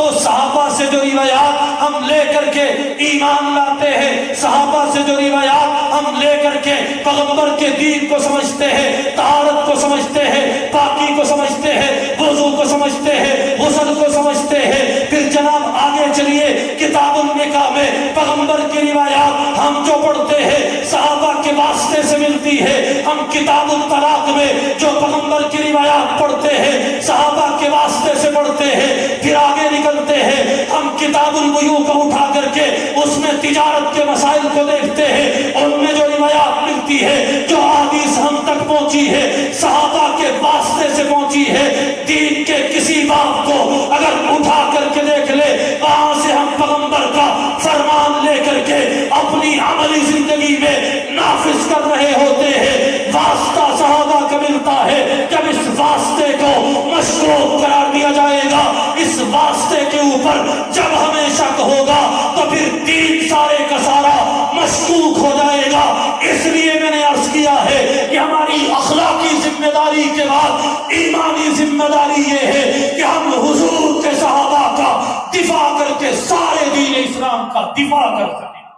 تو صحابہ سے جو روایات ہم لے کر کے ایمان لاتے ہیں، صحابہ سے جو روایات ہم لے کر کے پیغمبر کے دین کو سمجھتے ہیں، طہارت کو سمجھتے ہیں، پاکی کو سمجھتے ہیں، وضو کو سمجھتے ہیں، غسل کو سمجھتے ہیں، پھر جناب آگے چلیے کتاب النکاح میں پیغمبر کی روایات ہم جو پڑھتے ہیں صحابہ کے واسطے سے ملتی ہے، ہم کتاب الطلاق میں جو پیغمبر کی روایات پڑھتے ہیں صحابہ کے واسطے سے پڑھتے ہیں، پھر آگے نکلتے ہیں ہم کتاب البیوع کو اٹھا کر کے اس میں تجارت کے مسائل کو دیکھتے ہیں، ان میں جو روایات ملتی ہے، جو حدیث ہم تک پہنچی ہے صحابہ کے واسطے سے پہنچی ہے، دین کے کسی بات کو اگر اٹھا کر کے دیکھ لے وہاں سے ہم پیغمبر کا فرمان لے کر کے اپنی عملی زندگی میں نافذ کر رہے ہوتے ہیں۔ واسطہ صحابہ کا ملتا ہے، جب اس واسطے کو مشروط قرار دیا جائے گا، اس واسطے کے اوپر جب ہمیں شک ہوگا تو پھر دین سارے کا سارا مشکوک ہو جائے گا۔ اس لیے میں نے عرض کیا ہے کہ ہماری اخلاقی ذمہ داری کے بعد ایمانی ذمہ داری یہ ہے کہ ہم حضور کے صحابہ کا دفاع کر کے سارے دین اسلام کا دفاع کر سکیں۔